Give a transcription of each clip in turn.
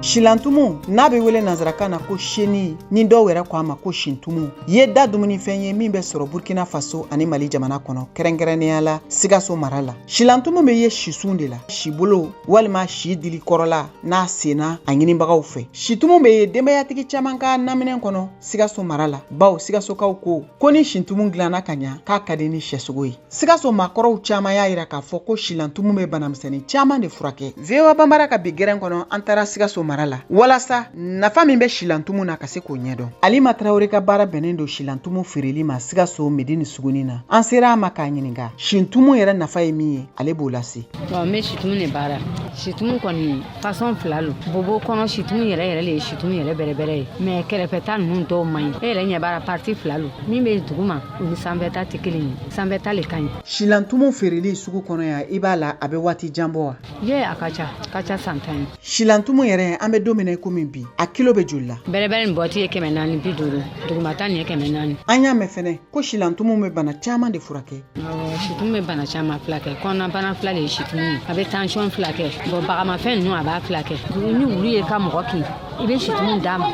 Shilantumu n'a bɛ wele nanzarakan na ko sheni ni dɔw yɛrɛ ko a ma ko shintumu ye da dumunifɛn ye min bɛ sɔrɔ Burkina Faso ani Mali jamana kɔnɔ kɛrɛnkɛrɛnnenya la Sikaso mara la. Shilantumu bɛ ye sisun de la, si bolo walima si dili kɔrɔla n'a senna a ɲinibagaw fɛ. Shitumu bɛ ye denbayatigi caman ka naminɛ kɔnɔ Sikaso mara la. Baw Sikasokaw ko ni shintumu dilanna ka ɲa k'a ka di ni sɛsogo ye. Sikaso maakɔrɔw caman y'a yira k'a fɔ ko shilantumu bɛ banamisɛnnin caman de furakɛ. VOA Banbara ka bi gɛrɛn kɔnɔ an taara Sikaso mara la walasa nafa min bɛ shilantumu na ka se k'o ɲɛdɔn. Alima Traoré ka baara bɛnnen don shilantumu feereli ma Sikaso Medini Suguni na. An sera a ma k'a ɲininka shintumu yɛrɛ nafa ye min ye ale b'o lase. Bon me shitumu ne baara. Shitumu kɔni façon fila lo. Bobo kɔnɔ shitumu yɛrɛ le shitumu yɛrɛ bɛrɛbɛrɛ ye. Mais kɛrɛfɛta ninnu dɔw man ɲi. E yɛrɛ ɲɛ baara parti fila lo. Min bɛ duguma o ni sanfɛta tɛ kelen ye. Sanfɛta le ka ɲi. Shilantumu feereli sugu kɔnɔ yan i b'a la a bɛ waati jan bɔ wa? Ye a ka ca san 10. Shilantumu yɛrɛ an bɛ don min na komi bi a kilo bɛ joli la? Bɛrɛbɛrɛ nin bɔti ye 450, dugumata nin ye 400. An y'a mɛn fɛnɛ ko shilantumu bɛ bana caman de furakɛ. Shitumu bɛ bana caman furakɛ. Kɔnɔnabana fila de ye shitumu ye. A bɛ tension furakɛ. Bon bagamafɛn ninnu a b'a furakɛ. Ni wulu ye ka mɔgɔ kin i bɛ shitumu d'a ma.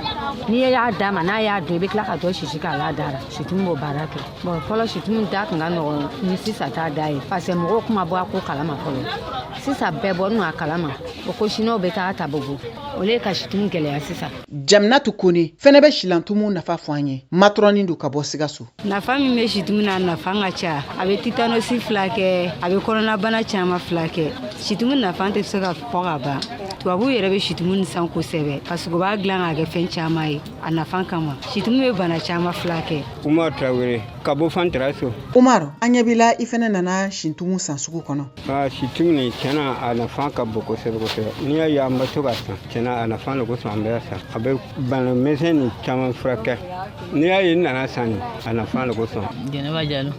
N'i y'a d'a ma n'a y'a dun i bɛ tila ka dɔ sisi k'a la da la. Shitumu b'o baara kɛ. Bon fɔlɔ shitumu da tun ka nɔgɔn ni sisan t'a da ye. Parce que mɔgɔw kuma bɔ a ko kalama fɔlɔ. Sisan bɛɛ bɔ n'u a kalama. O ko siniw bɛ taa ta bobo. O le ka shitumu gɛlɛya sisan. Jaminatu Kone fɛnɛ bɛ shilantumu nafa fɔ an ye. Matrɔni do ka bɔ Sikaso. Nafa min bɛ shitumu na nafa ka ca. A bɛ titanosi furakɛ, a bɛ kɔnɔnabana caman furakɛ. Shitumu nafa tɛ se ka fɔ ka ban. Tubabu yɛrɛ bɛ shitumu ni san kosɛbɛ parce que u b'a dilan k'a kɛ fɛn caman ye a nafa kama. Shitumu bɛ bana caman furakɛ. Umar Traoré ka bɔ Fantaraso. Umar an ɲɛ b'i la i fɛnɛ nana shintumu san sugu kɔnɔ. Shitumu ni tiɲɛna a nafa ka bon kosɛbɛ kosɛbɛ. N'i y'a ye an bɛ to ka san tiɲɛna a nafa de kosɔn an bɛ san. A bɛ banamisɛn ni caman furakɛ. N'i y'a ye n nana san nin a nafa de kosɔn. Jɛnɛba Jalo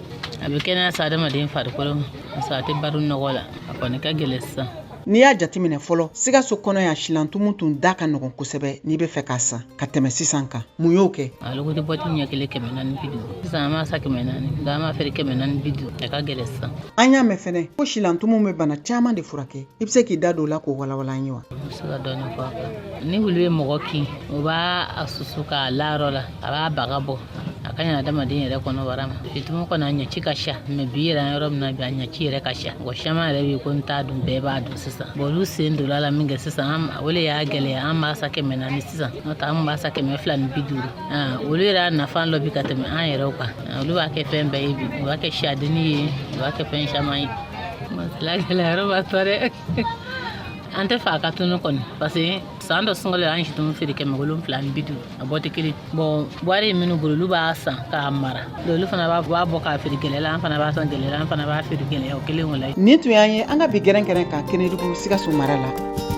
a bɛ kɛnɛya sa adamaden farikolo ma parce que a tɛ baro nɔgɔ la a kɔni ka gɛlɛn sisan. N'i y'a jateminɛ fɔlɔ Sikaso kɔnɔ yan shilantumu tun da ka nɔgɔn kosɛbɛ n'i bɛ fɛ k'a san ka tɛmɛ sisan kan. Mun y'o kɛ? A logo de bɔti ɲɛ kelen 450. Sisan an b'a sa 400 nka an b'a feere 450 a ka gɛlɛn sisan. An y'a mɛn fɛnɛ ko shilantumu bɛ bana caman de furakɛ. I bɛ se k'i da don o la k'o walawala an ye wa? N bɛ se ka dɔɔni fɔ a kan. Ni wulu ye mɔgɔ kin o b'a susu k'a la yɔrɔ la a b'a baga bɔ. A ka ɲi adamaden yɛrɛ kɔnɔbara ma. Shitumu kɔni a ɲɛci ka ca mais bi yɛrɛ an yɔrɔ min na bi a ɲɛci yɛrɛ ka ca. Mɔgɔ caman yɛrɛ bɛ yen ko n t'a dun bɛɛ b'a dun sisan. Bon olu sen donna la min kɛ sisan o le y'a gɛlɛya an b'a sa 400 sisan n'o tɛ an b'a sa 250. Olu yɛrɛ y'a nafa dɔ bi ka tɛmɛ an yɛrɛw kan. Olu b'a kɛ fɛn bɛɛ ye bi u b'a kɛ siyadeni ye u b'a kɛ fɛn caman ye. Masala gɛlɛyayɔrɔ b'a tɔ dɛ. An tɛ fɛ a ka tunu kɔni parce que san dɔ sunkalo an shitumu feere 750 a bɔ tɛ kelen. Bon wari minnu bolo olu b'a san k'a mara olu fana b'a bɔ k'a feere gɛlɛya la an fana b'a san gɛlɛya la an fana b'a feere gɛlɛya o kelen o la. Nin tun y'an ye an ka bi gɛrɛnkɛrɛn kan Kenedugu Sikaso mara la.